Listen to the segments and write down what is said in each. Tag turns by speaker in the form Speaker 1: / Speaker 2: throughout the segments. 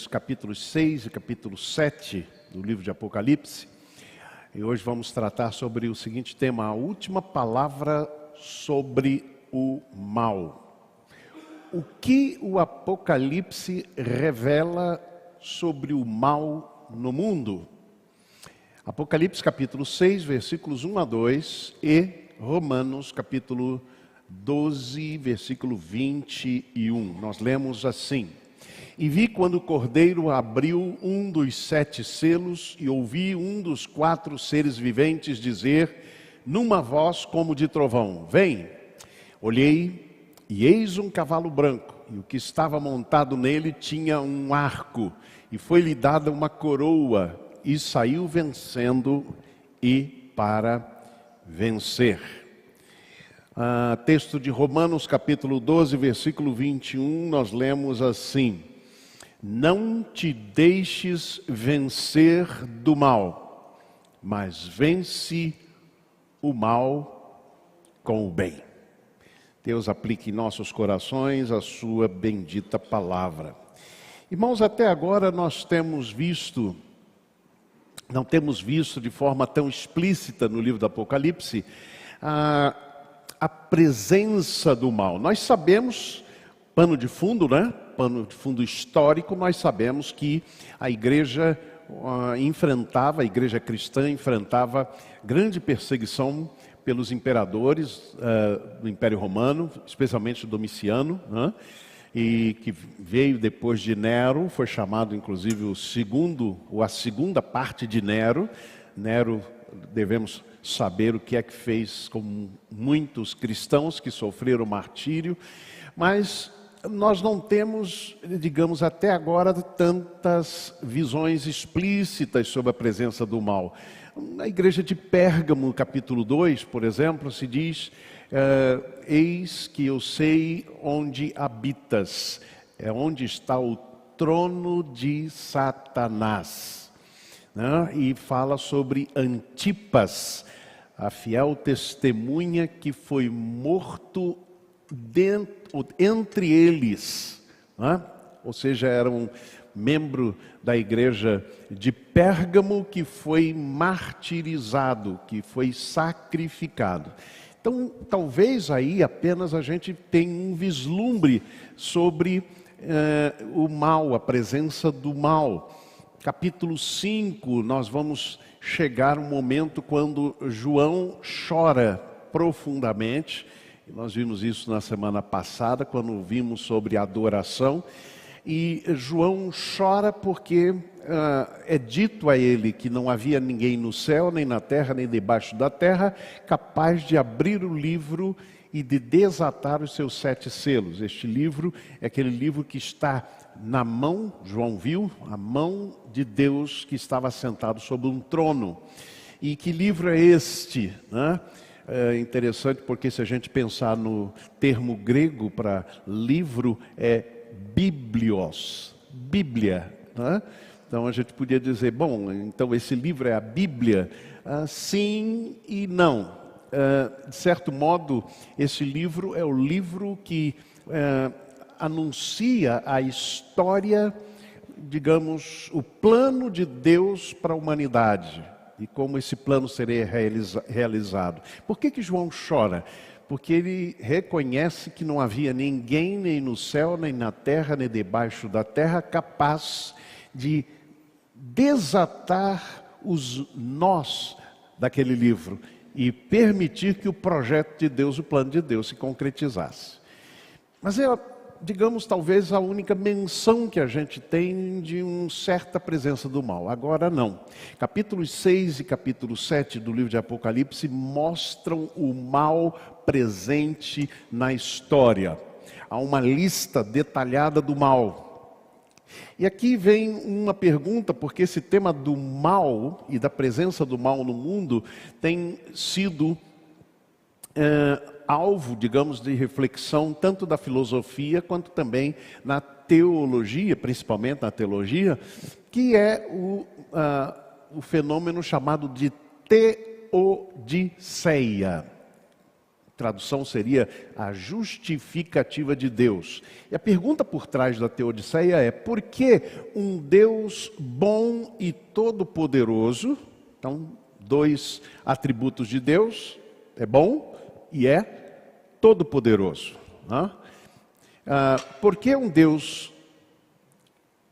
Speaker 1: os capítulos 6 e capítulo 7 do livro de Apocalipse. E hoje vamos tratar sobre o seguinte tema: a última palavra sobre o mal. O que o Apocalipse revela sobre o mal no mundo? Apocalipse capítulo 6, versículos 1 a 2 e Romanos capítulo 12, versículo 21. Nós lemos assim: E vi quando o Cordeiro abriu um dos 7 selos e ouvi um dos 4 seres viventes dizer, numa voz como de trovão: Vem! Olhei, e eis um cavalo branco, e o que estava montado nele tinha um arco, e foi-lhe dada uma coroa, e saiu vencendo e para vencer. Texto de Romanos capítulo 12, versículo 21, nós lemos assim: Não te deixes vencer do mal, mas vence o mal com o bem. Deus aplique em nossos corações a sua bendita palavra. Irmãos, até agora nós não temos visto de forma tão explícita no livro do Apocalipse a presença do mal. Nós sabemos, pano de fundo, né? Pano de fundo histórico, nós sabemos que a igreja a igreja cristã enfrentava grande perseguição pelos imperadores do Império Romano, especialmente Domiciano, né? E que veio depois de Nero, foi chamado inclusive a segunda parte de Nero. Nero, devemos saber o que é que fez com muitos cristãos que sofreram martírio, mas nós não temos, digamos, até agora tantas visões explícitas sobre a presença do mal. Na igreja de Pérgamo, capítulo 2, por exemplo, se diz: Eis que eu sei onde habitas, é onde está o trono de Satanás, né? E fala sobre Antipas, a fiel testemunha que foi morto entre eles, né? Ou seja, era um membro da igreja de Pérgamo que foi martirizado, que foi sacrificado. Então, talvez aí apenas a gente tenha um vislumbre sobre o mal, a presença do mal. Capítulo 5, nós vamos chegar um momento quando João chora profundamente. Nós vimos isso na semana passada, quando vimos sobre adoração. E João chora porque é dito a ele que não havia ninguém no céu, nem na terra, nem debaixo da terra, capaz de abrir o livro e de desatar os seus 7 selos. Este livro é aquele livro que está na mão, João viu, a mão de Deus que estava sentado sobre um trono. E que livro é este, né? É interessante porque se a gente pensar no termo grego para livro, é biblios, Bíblia, né? Então a gente podia dizer, bom, então esse livro é a Bíblia? Sim e não. De certo modo, esse livro é o livro que anuncia a história, digamos, o plano de Deus para a humanidade e como esse plano seria realizado. Por que João chora? Porque ele reconhece que não havia ninguém, nem no céu, nem na terra, nem debaixo da terra, capaz de desatar os nós daquele livro e permitir que o projeto de Deus, o plano de Deus, se concretizasse. Mas é, digamos, talvez a única menção que a gente tem de uma certa presença do mal. Agora não. Capítulos 6 e capítulo 7 do livro de Apocalipse mostram o mal presente na história. Há uma lista detalhada do mal. E aqui vem uma pergunta, porque esse tema do mal e da presença do mal no mundo tem sido alvo, digamos, de reflexão tanto da filosofia quanto também na teologia, principalmente na teologia, que é o fenômeno chamado de teodiceia. tradução seria a justificativa de Deus. E a pergunta por trás da Teodiceia é: por que um Deus bom e todo-poderoso, então 2 atributos de Deus, é bom e é todo-poderoso, né? Por que um Deus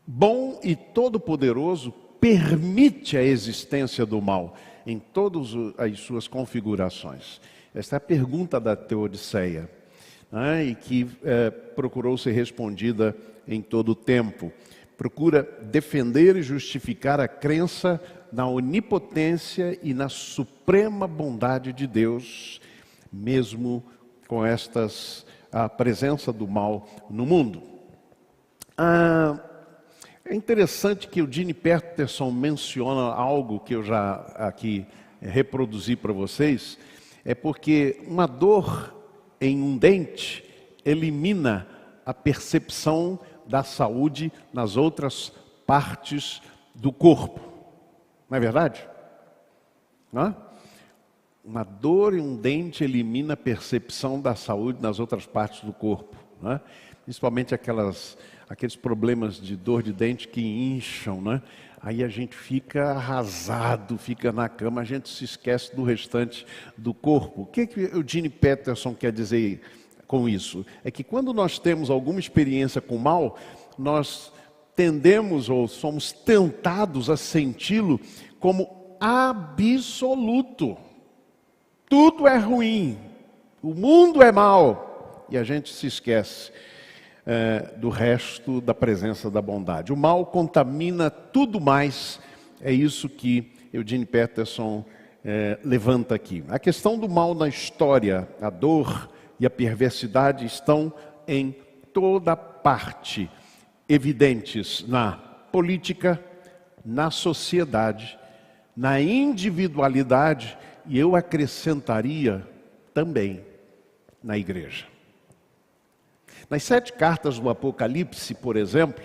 Speaker 1: bom e todo-poderoso permite a existência do mal em todas as suas configurações? Esta é a pergunta da Teodiceia, né? E que procurou ser respondida em todo o tempo. Procura defender e justificar a crença na onipotência e na suprema bondade de Deus, mesmo com a presença do mal no mundo. É interessante que o Gene Peterson menciona algo que eu já aqui reproduzi para vocês. É porque uma dor em um dente elimina a percepção da saúde nas outras partes do corpo. Não é verdade? Não é? Uma dor em um dente elimina a percepção da saúde nas outras partes do corpo, não é? Principalmente aqueles problemas de dor de dente que incham, né? Aí a gente fica arrasado, fica na cama, a gente se esquece do restante do corpo. O que o Gene Peterson quer dizer com isso? É que quando nós temos alguma experiência com o mal, nós tendemos ou somos tentados a senti-lo como absoluto. Tudo é ruim, o mundo é mau, e a gente se esquece do resto da presença da bondade. O mal contamina tudo mais, é isso que Eugene Peterson levanta aqui. A questão do mal na história, a dor e a perversidade estão em toda parte, evidentes na política, na sociedade, na individualidade e eu acrescentaria também na igreja. Nas 7 cartas do Apocalipse, por exemplo,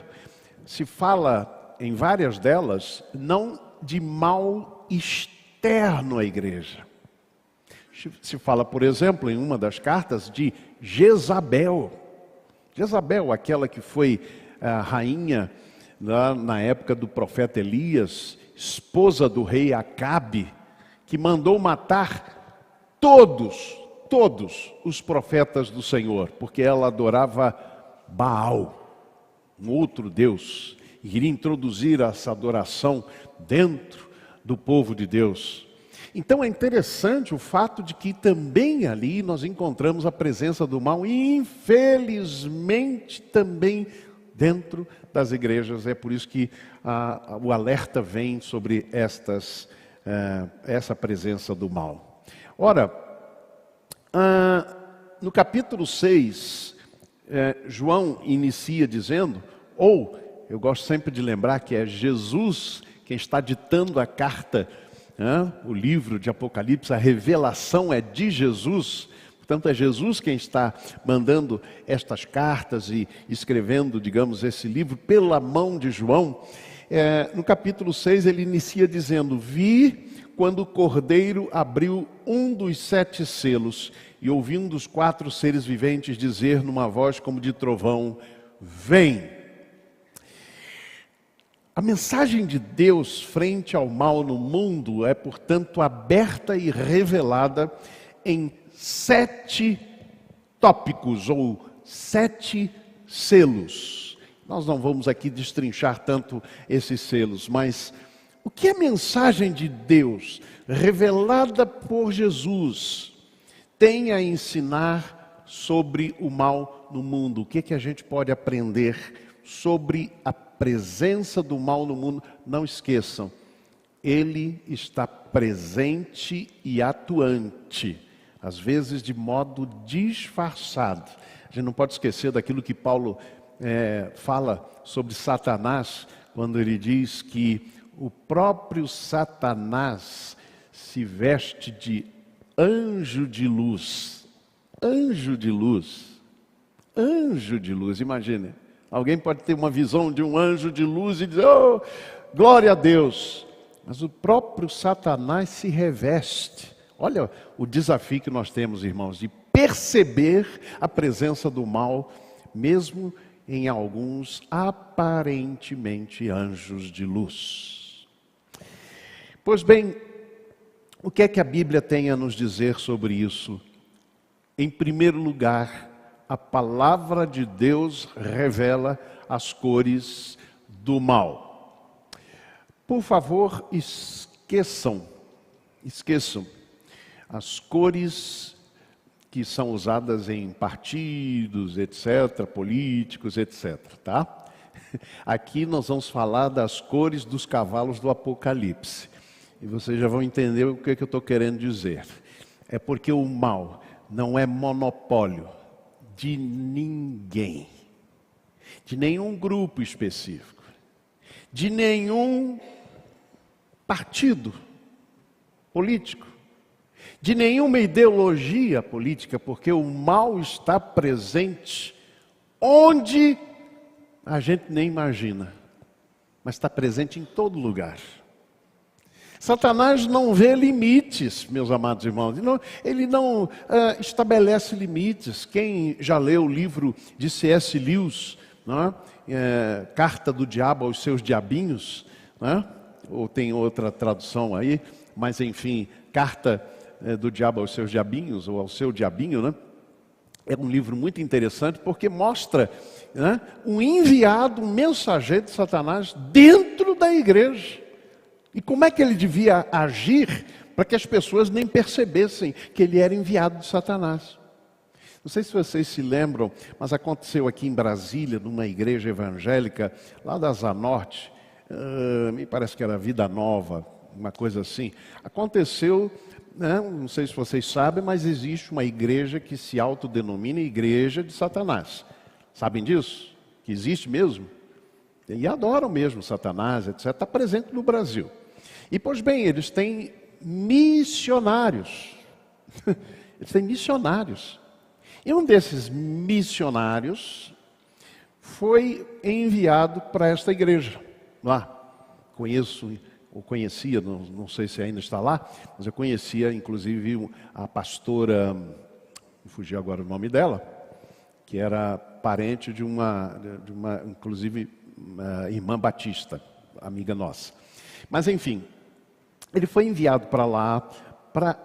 Speaker 1: se fala em várias delas não de mal externo à igreja. Se fala, por exemplo, em uma das cartas de Jezabel. Jezabel, aquela que foi a rainha na época do profeta Elias, esposa do rei Acabe, que mandou matar todos os profetas do Senhor, porque ela adorava Baal, um outro Deus, e queria introduzir essa adoração dentro do povo de Deus. Então é interessante o fato de que também ali nós encontramos a presença do mal, e infelizmente também dentro das igrejas. É por isso que o alerta vem sobre essa presença do mal. Ora, no capítulo 6, João inicia dizendo, eu gosto sempre de lembrar que é Jesus quem está ditando a carta, o livro de Apocalipse, a revelação é de Jesus, portanto é Jesus quem está mandando estas cartas e escrevendo, digamos, esse livro pela mão de João. No capítulo 6 ele inicia dizendo, vi quando o Cordeiro abriu um dos 7 selos, e ouvi um dos 4 seres viventes dizer numa voz como de trovão, vem. A mensagem de Deus frente ao mal no mundo é, portanto, aberta e revelada em 7 tópicos, ou 7 selos. Nós não vamos aqui destrinchar tanto esses selos, mas o que a mensagem de Deus, revelada por Jesus, tem a ensinar sobre o mal no mundo? O que a gente pode aprender sobre a presença do mal no mundo? Não esqueçam, ele está presente e atuante, às vezes de modo disfarçado. A gente não pode esquecer daquilo que Paulo fala sobre Satanás, quando ele diz que o próprio Satanás se veste de anjo de luz. Anjo de luz. Anjo de luz, imagine. Alguém pode ter uma visão de um anjo de luz e dizer, oh, glória a Deus. Mas o próprio Satanás se reveste. Olha o desafio que nós temos, irmãos, de perceber a presença do mal, mesmo em alguns aparentemente anjos de luz. Pois bem, o que é que a Bíblia tem a nos dizer sobre isso? Em primeiro lugar, a palavra de Deus revela as cores do mal. Por favor, esqueçam as cores que são usadas em partidos, etc., políticos, etc., tá? Aqui nós vamos falar das cores dos cavalos do Apocalipse. E vocês já vão entender o que eu estou querendo dizer. É porque o mal não é monopólio de ninguém, de nenhum grupo específico, de nenhum partido político, de nenhuma ideologia política, porque o mal está presente onde a gente nem imagina, mas está presente em todo lugar. Satanás não vê limites, meus amados irmãos, ele não estabelece limites. Quem já leu o livro de C.S. Lewis, não é? Carta do Diabo aos seus diabinhos, não é? Ou tem outra tradução aí, mas enfim, Carta do Diabo aos seus diabinhos, ou ao seu diabinho, né? É um livro muito interessante porque mostra, né, um enviado, um mensageiro de Satanás dentro da igreja. E como é que ele devia agir para que as pessoas nem percebessem que ele era enviado de Satanás. Não sei se vocês se lembram, mas aconteceu aqui em Brasília, numa igreja evangélica, lá da Zanorte, me parece que era Vida Nova, uma coisa assim. Aconteceu, não sei se vocês sabem, mas existe uma igreja que se autodenomina Igreja de Satanás. Sabem disso? Que existe mesmo? E adoram mesmo Satanás, etc. Está presente no Brasil. E, pois bem, eles têm missionários. Eles têm missionários. E um desses missionários foi enviado para esta igreja lá. Conhecia, não sei se ainda está lá, mas eu conhecia inclusive a pastora, me fugiu agora o nome dela, que era parente de uma inclusive, uma irmã batista, amiga nossa. Mas enfim, ele foi enviado para lá, para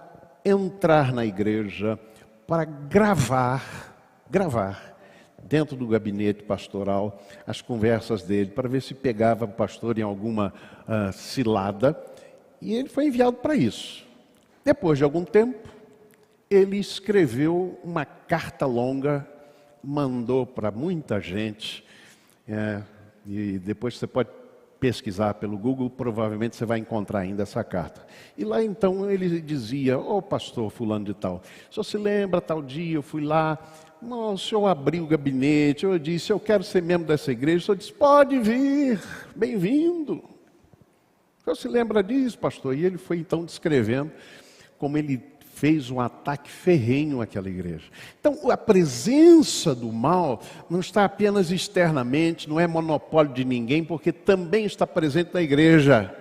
Speaker 1: entrar na igreja, para gravar dentro do gabinete pastoral as conversas dele, para ver se pegava o pastor em alguma cilada. E ele foi enviado para isso. Depois de algum tempo, ele escreveu uma carta longa, mandou para muita gente, e depois você pode pesquisar pelo Google, provavelmente você vai encontrar ainda essa carta. E lá então ele dizia: ô pastor fulano de tal, o senhor se lembra, tal dia eu fui lá, o senhor abriu o gabinete, eu disse, eu quero ser membro dessa igreja. O senhor disse, pode vir, bem-vindo. O senhor se lembra disso, pastor? E ele foi então descrevendo como ele fez um ataque ferrenho àquela igreja. Então, a presença do mal não está apenas externamente, não é monopólio de ninguém, porque também está presente na igreja.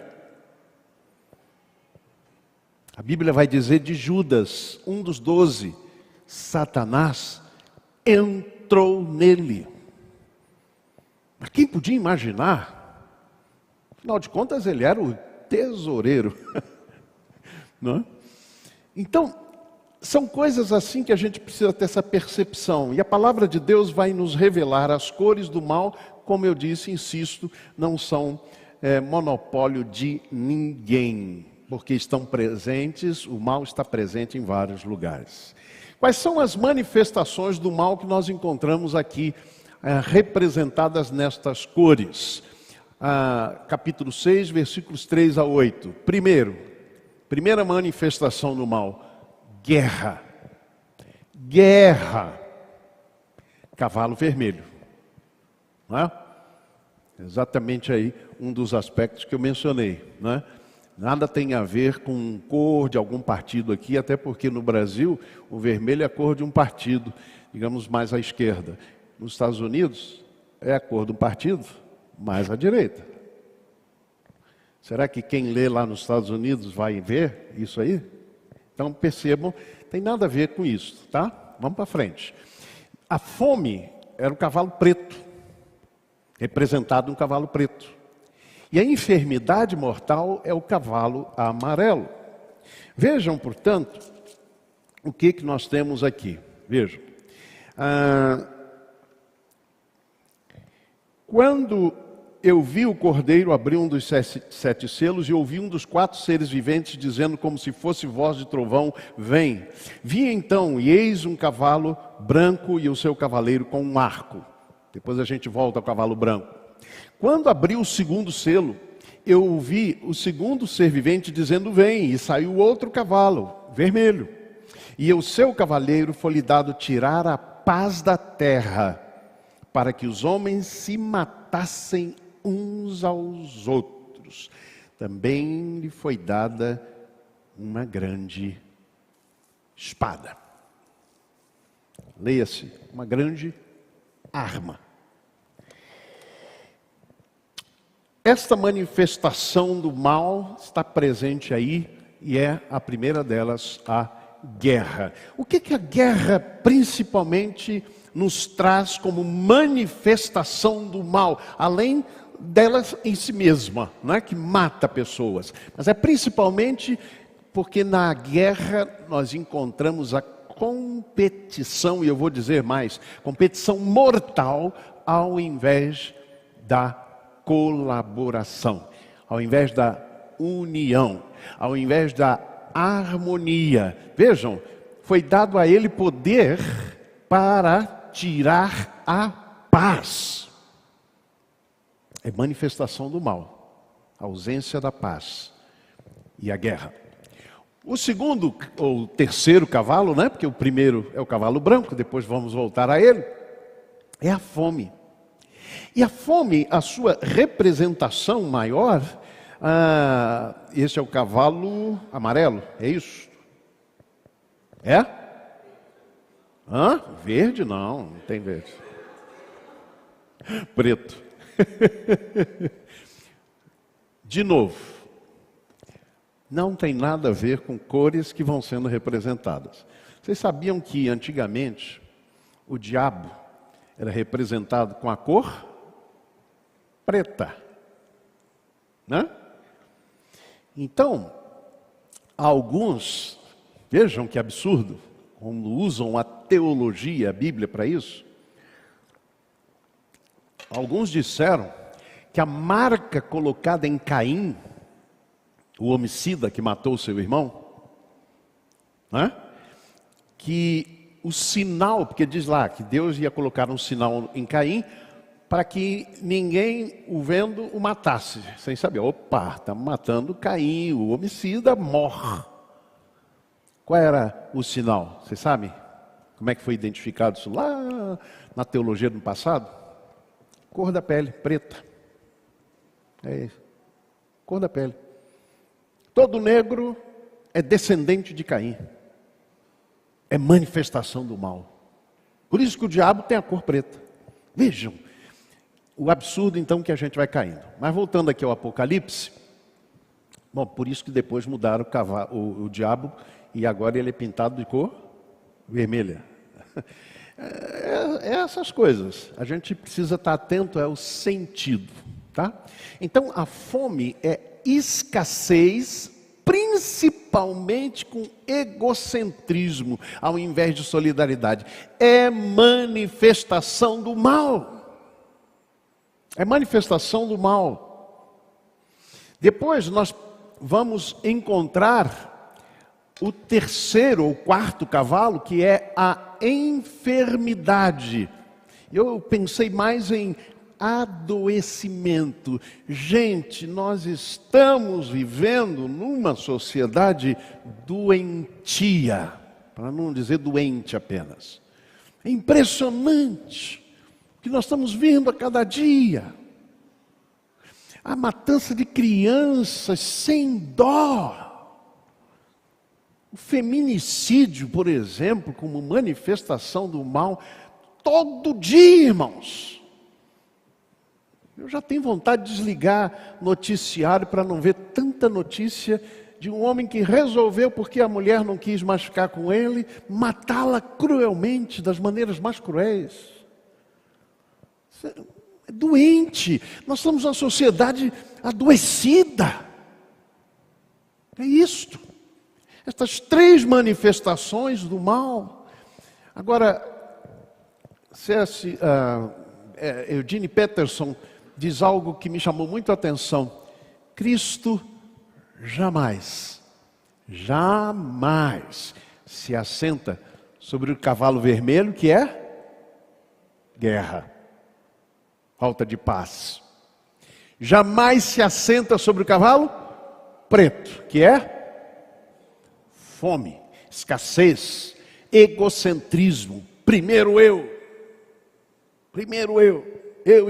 Speaker 1: A Bíblia vai dizer de Judas, um dos 12, Satanás entrou nele. Mas quem podia imaginar? Afinal de contas, ele era o tesoureiro. Não é? Então, são coisas assim que a gente precisa ter essa percepção. E a palavra de Deus vai nos revelar as cores do mal, como eu disse, insisto, não são monopólio de ninguém, porque estão presentes, o mal está presente em vários lugares. Quais são as manifestações do mal que nós encontramos aqui, representadas nestas cores? Capítulo 6, versículos 3 a 8. Primeira manifestação do mal, guerra. Guerra. Cavalo vermelho. Não é? Exatamente aí um dos aspectos que eu mencionei. Não é? Nada tem a ver com cor de algum partido aqui, até porque no Brasil o vermelho é a cor de um partido, digamos mais à esquerda. Nos Estados Unidos é a cor do partido mais à direita. Será que quem lê lá nos Estados Unidos vai ver isso aí? Então percebam, tem nada a ver com isso, tá? Vamos para frente. A fome era o cavalo preto, representado no cavalo preto. E a enfermidade mortal é o cavalo amarelo. Vejam, portanto, o que nós temos aqui. Vejam. Quando eu vi o cordeiro abrir um dos sete selos e ouvi um dos 4 seres viventes dizendo como se fosse voz de trovão, vem. Vi então, e eis um cavalo branco e o seu cavaleiro com um arco. Depois a gente volta ao cavalo branco. Quando abriu o segundo selo, eu ouvi o segundo ser vivente dizendo, vem, e saiu outro cavalo, vermelho. E o seu cavaleiro foi-lhe dado tirar a paz da terra, para que os homens se matassem uns aos outros. Também lhe foi dada uma grande espada. Leia-se, uma grande arma. Esta manifestação do mal está presente aí e é a primeira delas, a guerra. O que a guerra principalmente nos traz como manifestação do mal, além dela em si mesma, não é que mata pessoas, mas é principalmente porque na guerra nós encontramos a competição, e eu vou dizer mais, competição mortal ao invés da colaboração, ao invés da união, ao invés da harmonia. Vejam, foi dado a ele poder para tirar a paz. É manifestação do mal, a ausência da paz e a guerra. O segundo, ou terceiro cavalo, né? Porque o primeiro é o cavalo branco, depois vamos voltar a ele, é a fome. E a fome, a sua representação maior, esse é o cavalo amarelo, é isso? É? Verde? Não tem verde. Preto. De novo, não tem nada a ver com cores que vão sendo representadas. Vocês sabiam que antigamente o diabo era representado com a cor preta, né? Então, alguns, vejam que absurdo, como usam a teologia, a Bíblia para isso. Alguns disseram que a marca colocada em Caim, o homicida que matou seu irmão, né? Que o sinal, porque diz lá que Deus ia colocar um sinal em Caim para que ninguém o vendo o matasse, sem saber, opa, estamos matando Caim, o homicida morre. Qual era o sinal? Vocês sabem? Como é que foi identificado isso lá na teologia do passado? Cor da pele, preta. É isso. Cor da pele. Todo negro é descendente de Caim. É manifestação do mal. Por isso que o diabo tem a cor preta. Vejam o absurdo então que a gente vai caindo. Mas voltando aqui ao Apocalipse, bom, por isso que depois mudaram o diabo e agora ele é pintado de cor vermelha. É essas coisas. A gente precisa estar atento ao sentido, tá? Então a fome é escassez, principalmente com egocentrismo, ao invés de solidariedade. É manifestação do mal. É manifestação do mal. Depois nós vamos encontrar o terceiro ou quarto cavalo, que é a enfermidade. Eu pensei mais em adoecimento. Gente, nós estamos vivendo numa sociedade doentia, para não dizer doente apenas. É impressionante o que nós estamos vendo a cada dia. A matança de crianças sem dó. O feminicídio, por exemplo, como manifestação do mal, todo dia, irmãos. Eu já tenho vontade de desligar noticiário para não ver tanta notícia de um homem que resolveu, porque a mulher não quis mais ficar com ele, matá-la cruelmente, das maneiras mais cruéis. É doente. Nós somos uma sociedade adoecida. É isto. Estas três manifestações do mal. Agora, Eugene Peterson diz algo que me chamou muito a atenção. Cristo jamais se assenta sobre o cavalo vermelho, que é guerra, falta de paz. Jamais se assenta sobre o cavalo preto, que é fome, escassez, egocentrismo. Primeiro eu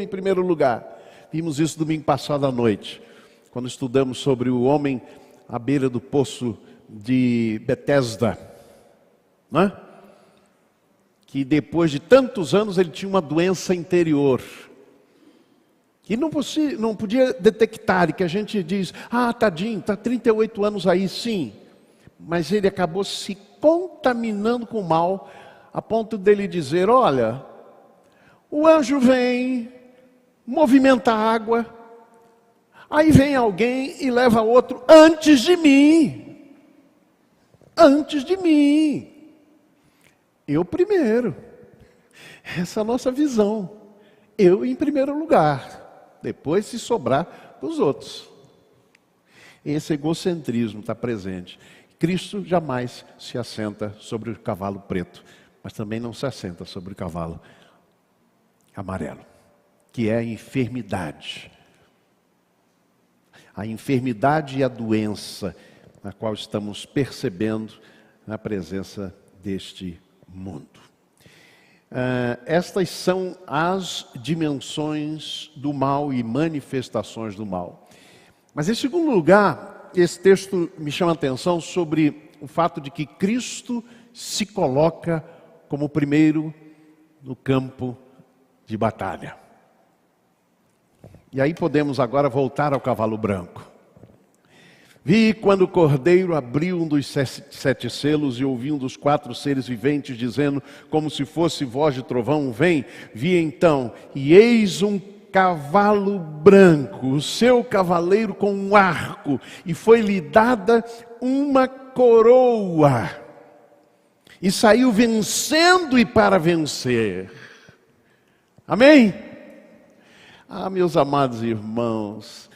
Speaker 1: em primeiro lugar. Vimos isso domingo passado à noite, quando estudamos sobre o homem à beira do poço de Betesda, né? Que depois de tantos anos ele tinha uma doença interior, que não podia detectar, e que a gente diz, tadinho, está 38 anos aí, sim. Mas ele acabou se contaminando com o mal, a ponto dele dizer, olha, o anjo vem, movimenta a água, aí vem alguém e leva outro antes de mim. Antes de mim. Eu primeiro. Essa é a nossa visão. Eu em primeiro lugar. Depois, se sobrar, os outros. Esse egocentrismo está presente. Cristo jamais se assenta sobre o cavalo preto, mas também não se assenta sobre o cavalo amarelo, que é a enfermidade. A enfermidade e a doença na qual estamos percebendo na presença deste mundo. Estas são as dimensões do mal e manifestações do mal. Mas em segundo lugar, esse texto me chama a atenção sobre o fato de que Cristo se coloca como primeiro no campo de batalha. E aí podemos agora voltar ao cavalo branco. Vi quando o cordeiro abriu um dos 7 selos e ouvi um dos 4 seres viventes dizendo, como se fosse voz de trovão, vem. Vi então, e eis um cavalo branco, o seu cavaleiro com um arco, e foi-lhe dada uma coroa, e saiu vencendo e para vencer. Amém? Meus amados irmãos,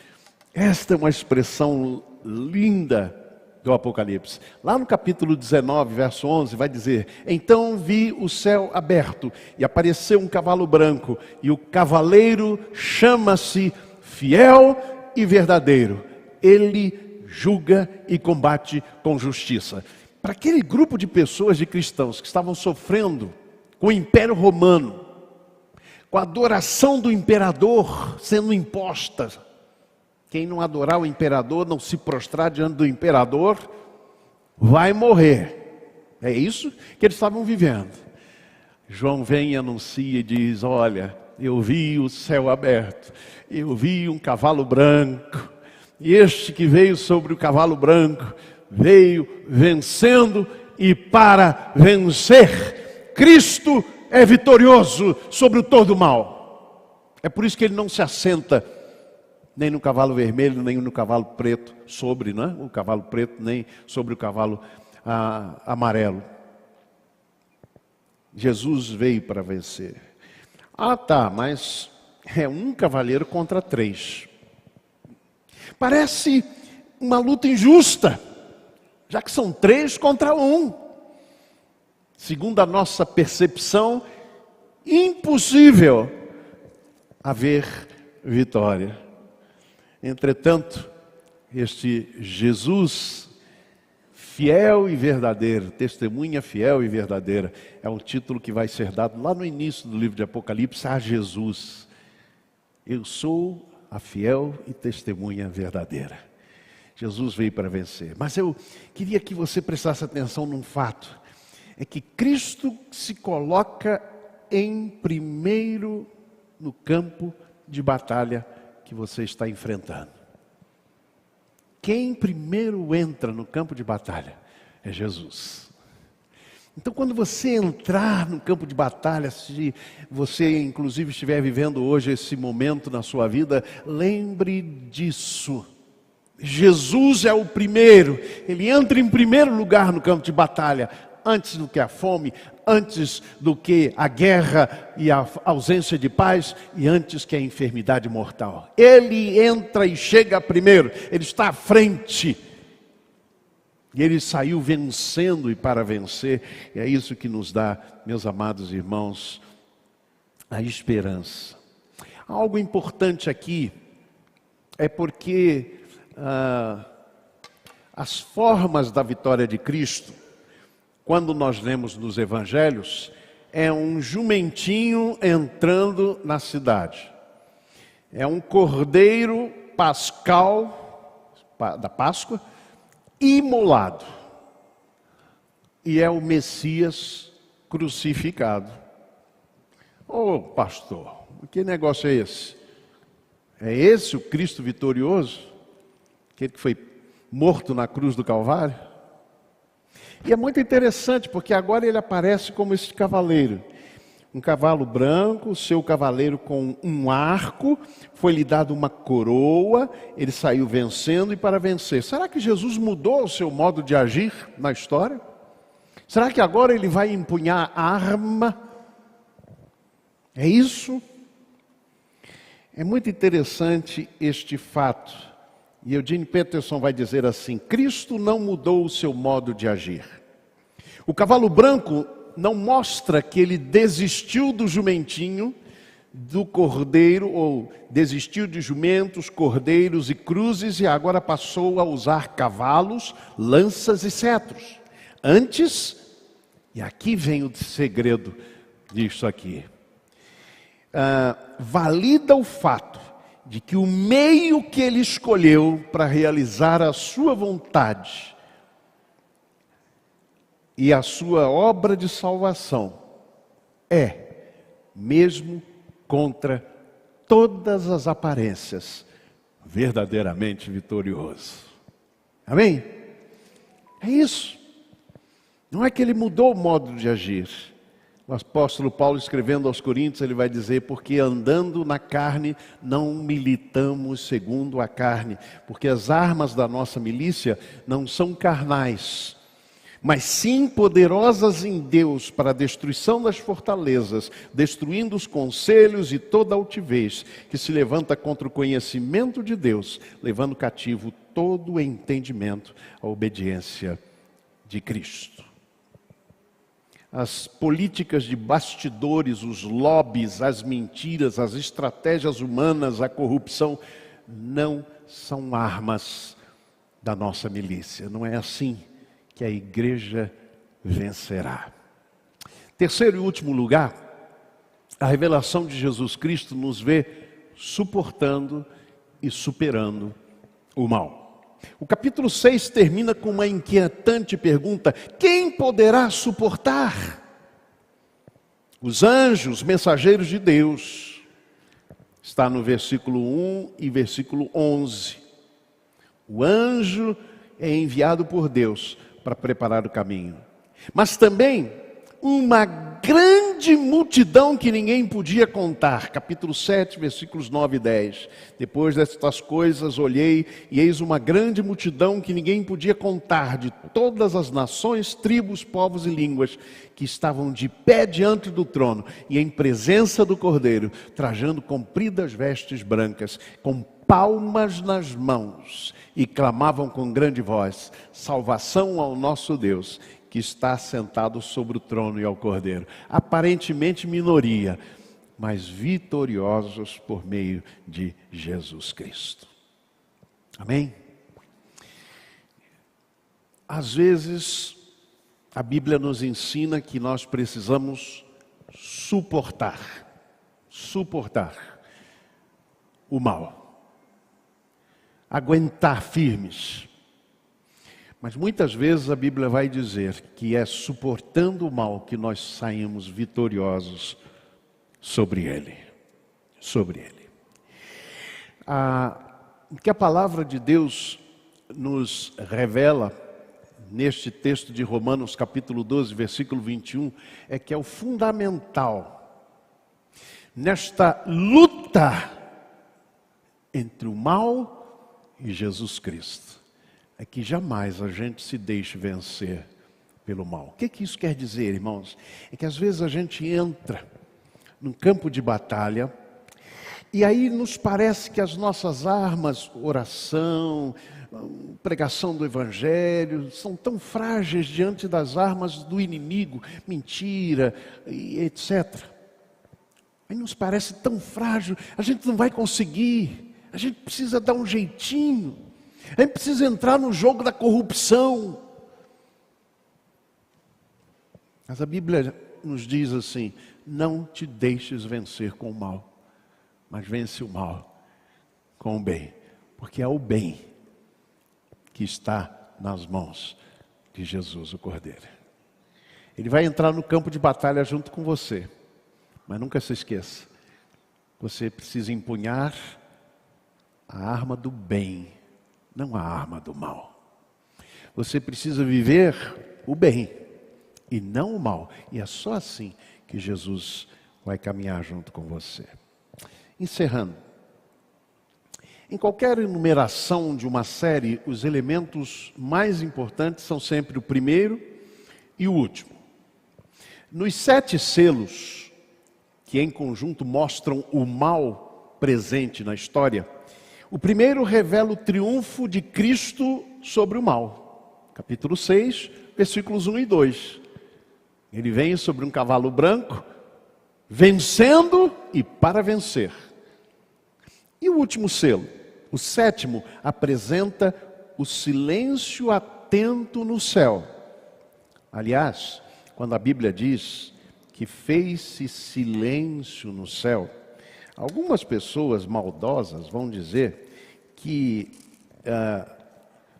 Speaker 1: esta é uma expressão linda do Apocalipse. Lá no capítulo 19, verso 11, vai dizer, então vi o céu aberto, e apareceu um cavalo branco, e o cavaleiro chama-se Fiel e Verdadeiro. Ele julga e combate com justiça. Para aquele grupo de pessoas, de cristãos, que estavam sofrendo com o Império Romano, com a adoração do imperador sendo imposta. Quem não adorar o imperador, não se prostrar diante do imperador, vai morrer. É isso que eles estavam vivendo. João vem e anuncia e diz, olha, eu vi o céu aberto, eu vi um cavalo branco, e este que veio sobre o cavalo branco, veio vencendo e para vencer. Cristo é vitorioso sobre o todo o mal. É por isso que ele não se assenta nem no cavalo vermelho, nem no cavalo preto, sobre, né? O cavalo preto, nem sobre o cavalo amarelo. Jesus veio para vencer. Mas é um cavaleiro contra 3. Parece uma luta injusta, já que são 3 contra 1. Segundo a nossa percepção, impossível haver vitória. Entretanto, este Jesus, fiel e verdadeiro, testemunha fiel e verdadeira, é um título que vai ser dado lá no início do livro de Apocalipse a Jesus. Eu sou a fiel e testemunha verdadeira. Jesus veio para vencer. Mas eu queria que você prestasse atenção num fato. É que Cristo se coloca em primeiro no campo de batalha que você está enfrentando. quem primeiro entra no campo de batalha é Jesus. Então, quando você entrar no campo de batalha, se você inclusive estiver vivendo hoje esse momento na sua vida, lembre disso. Jesus é o primeiro, Ele entra em primeiro lugar no campo de batalha, antes do que a fome, antes do que a guerra e a ausência de paz, e antes que a enfermidade mortal. Ele entra e chega primeiro, Ele está à frente. E Ele saiu vencendo e para vencer, e é isso que nos dá, meus amados irmãos, a esperança. Algo importante aqui é porque as formas da vitória de Cristo, quando nós lemos nos evangelhos, é um jumentinho entrando na cidade. É um cordeiro pascal, da Páscoa, imolado. E é o Messias crucificado. Ô pastor, que negócio é esse? É esse o Cristo vitorioso? Aquele que foi morto na cruz do Calvário? E é muito interessante, porque agora ele aparece como esse cavaleiro. Um cavalo branco, seu cavaleiro com um arco, foi-lhe dado uma coroa, ele saiu vencendo e para vencer. Será que Jesus mudou o seu modo de agir na história? Será que agora ele vai empunhar arma? É isso? É muito interessante este fato. E Eugene Peterson vai dizer assim: Cristo não mudou o seu modo de agir. O cavalo branco não mostra que ele desistiu do jumentinho, do cordeiro, ou desistiu de jumentos, cordeiros e cruzes, e agora passou a usar cavalos, lanças e cetros. Antes, e aqui vem o segredo disso aqui, valida o fato de que o meio que ele escolheu para realizar a sua vontade e a sua obra de salvação é, mesmo contra todas as aparências, verdadeiramente vitorioso. Amém? É isso. Não é que ele mudou o modo de agir. O apóstolo Paulo, escrevendo aos Coríntios, ele vai dizer: porque andando na carne, não militamos segundo a carne, porque as armas da nossa milícia não são carnais, mas sim poderosas em Deus para a destruição das fortalezas, destruindo os conselhos e toda altivez que se levanta contra o conhecimento de Deus, levando cativo todo o entendimento à obediência de Cristo. As políticas de bastidores, os lobbies, as mentiras, as estratégias humanas, a corrupção, não são armas da nossa milícia. Não é assim que a igreja vencerá. Terceiro e último lugar, a revelação de Jesus Cristo nos vê suportando e superando o mal. O capítulo 6 termina com uma inquietante pergunta: quem poderá suportar? Os anjos, mensageiros de Deus, está no versículo 1 e versículo 11. O anjo é enviado por Deus para preparar o caminho. Mas também uma grande multidão que ninguém podia contar. Capítulo 7, versículos 9 e 10. Depois destas coisas olhei, e eis uma grande multidão que ninguém podia contar, de todas as nações, tribos, povos e línguas, que estavam de pé diante do trono, e em presença do Cordeiro, trajando compridas vestes brancas, com palmas nas mãos, e clamavam com grande voz: salvação ao nosso Deus, que está sentado sobre o trono, e ao Cordeiro. Aparentemente minoria, mas vitoriosos por meio de Jesus Cristo. Amém? Às vezes, a Bíblia nos ensina que nós precisamos suportar o mal, aguentar firmes. Mas muitas vezes a Bíblia vai dizer que é suportando o mal que nós saímos vitoriosos sobre ele. Que a palavra de Deus nos revela, neste texto de Romanos capítulo 12, versículo 21, é que é o fundamental nesta luta entre o mal e Jesus Cristo, é que jamais a gente se deixe vencer pelo mal. O que isso quer dizer, irmãos? É que às vezes a gente entra num campo de batalha e aí nos parece que as nossas armas, oração, pregação do Evangelho, são tão frágeis diante das armas do inimigo, mentira, etc. Aí nos parece tão frágil, a gente não vai conseguir, a gente precisa dar um jeitinho, a gente precisa entrar no jogo da corrupção. Mas a Bíblia nos diz assim: não te deixes vencer com o mal, mas vence o mal com o bem, porque é o bem que está nas mãos de Jesus, o Cordeiro. Ele vai entrar no campo de batalha junto com você, mas nunca se esqueça, você precisa empunhar a arma do bem, não a arma do mal. Você precisa viver o bem e não o mal, e é só assim que Jesus vai caminhar junto com você. Encerrando, em qualquer enumeração de uma série, os elementos mais importantes são sempre o primeiro e o último. Nos 7 selos, que em conjunto mostram o mal presente na história, o primeiro revela o triunfo de Cristo sobre o mal. Capítulo 6, versículos 1 e 2. Ele vem sobre um cavalo branco, vencendo e para vencer. E o último selo, o 7º, apresenta o silêncio atento no céu. Aliás, quando a Bíblia diz que fez-se silêncio no céu, algumas pessoas maldosas vão dizer que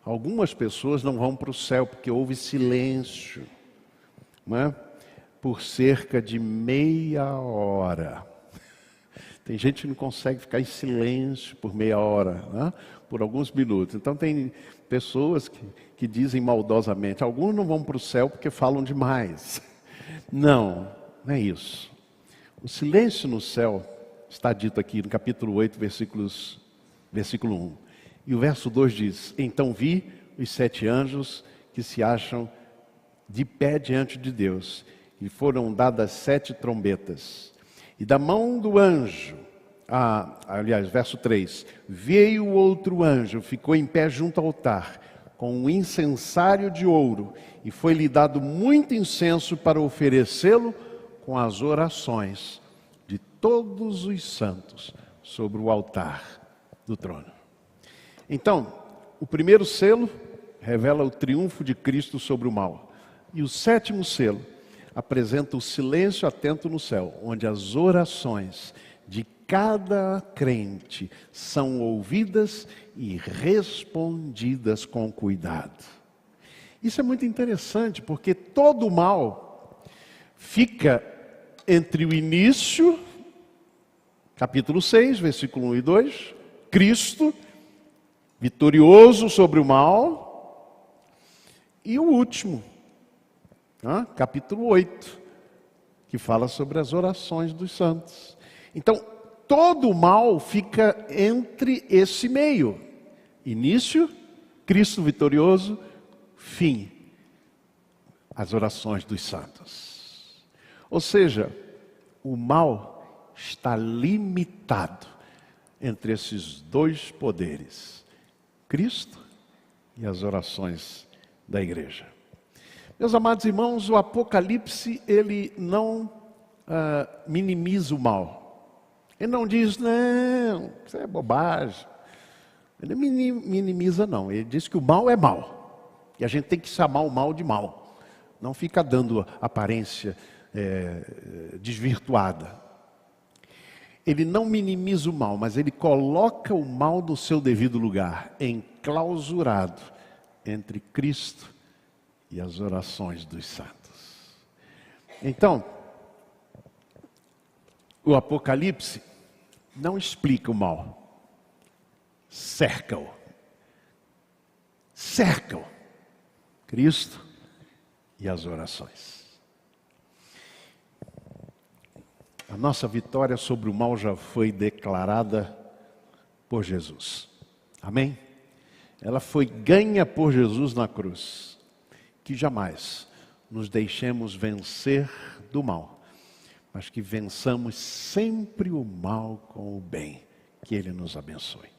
Speaker 1: algumas pessoas não vão para o céu porque houve silêncio, não é? Por cerca de meia hora. Tem gente que não consegue ficar em silêncio por meia hora, né? Por alguns minutos. Então tem pessoas que dizem maldosamente, alguns não vão para o céu porque falam demais. Não é isso. O silêncio no céu está dito aqui no capítulo 8, versículo 1. E o verso 2 diz: então vi os 7 anjos que se acham de pé diante de Deus, e foram dadas 7 trombetas. E da mão do anjo, verso 3, veio outro anjo, ficou em pé junto ao altar, com um incensário de ouro, e foi-lhe dado muito incenso para oferecê-lo com as orações de todos os santos sobre o altar do trono. Então, o primeiro selo revela o triunfo de Cristo sobre o mal. E o 7º selo apresenta o silêncio atento no céu, onde as orações de cada crente são ouvidas e respondidas com cuidado. Isso é muito interessante, porque todo o mal fica entre o início, capítulo 6, versículo 1 e 2, Cristo, vitorioso sobre o mal, e o último, capítulo 8, que fala sobre as orações dos santos. Então, todo o mal fica entre esse meio. Início, Cristo vitorioso, fim, as orações dos santos. Ou seja, o mal está limitado entre esses 2 poderes, Cristo e as orações da igreja. Meus amados irmãos, o Apocalipse, ele não minimiza o mal. Ele não diz, não, isso é bobagem. Ele não minimiza, não. Ele diz que o mal é mal. E a gente tem que chamar o mal de mal. Não fica dando aparência desvirtuada. Ele não minimiza o mal, mas ele coloca o mal no seu devido lugar, enclausurado entre Cristo e as orações dos santos. Então, o Apocalipse não explica o mal, cerca-o. cercam Cristo e as orações. A nossa vitória sobre o mal já foi declarada por Jesus. Amém? Ela foi ganha por Jesus na cruz. Que jamais nos deixemos vencer do mal, mas que vençamos sempre o mal com o bem. Que Ele nos abençoe.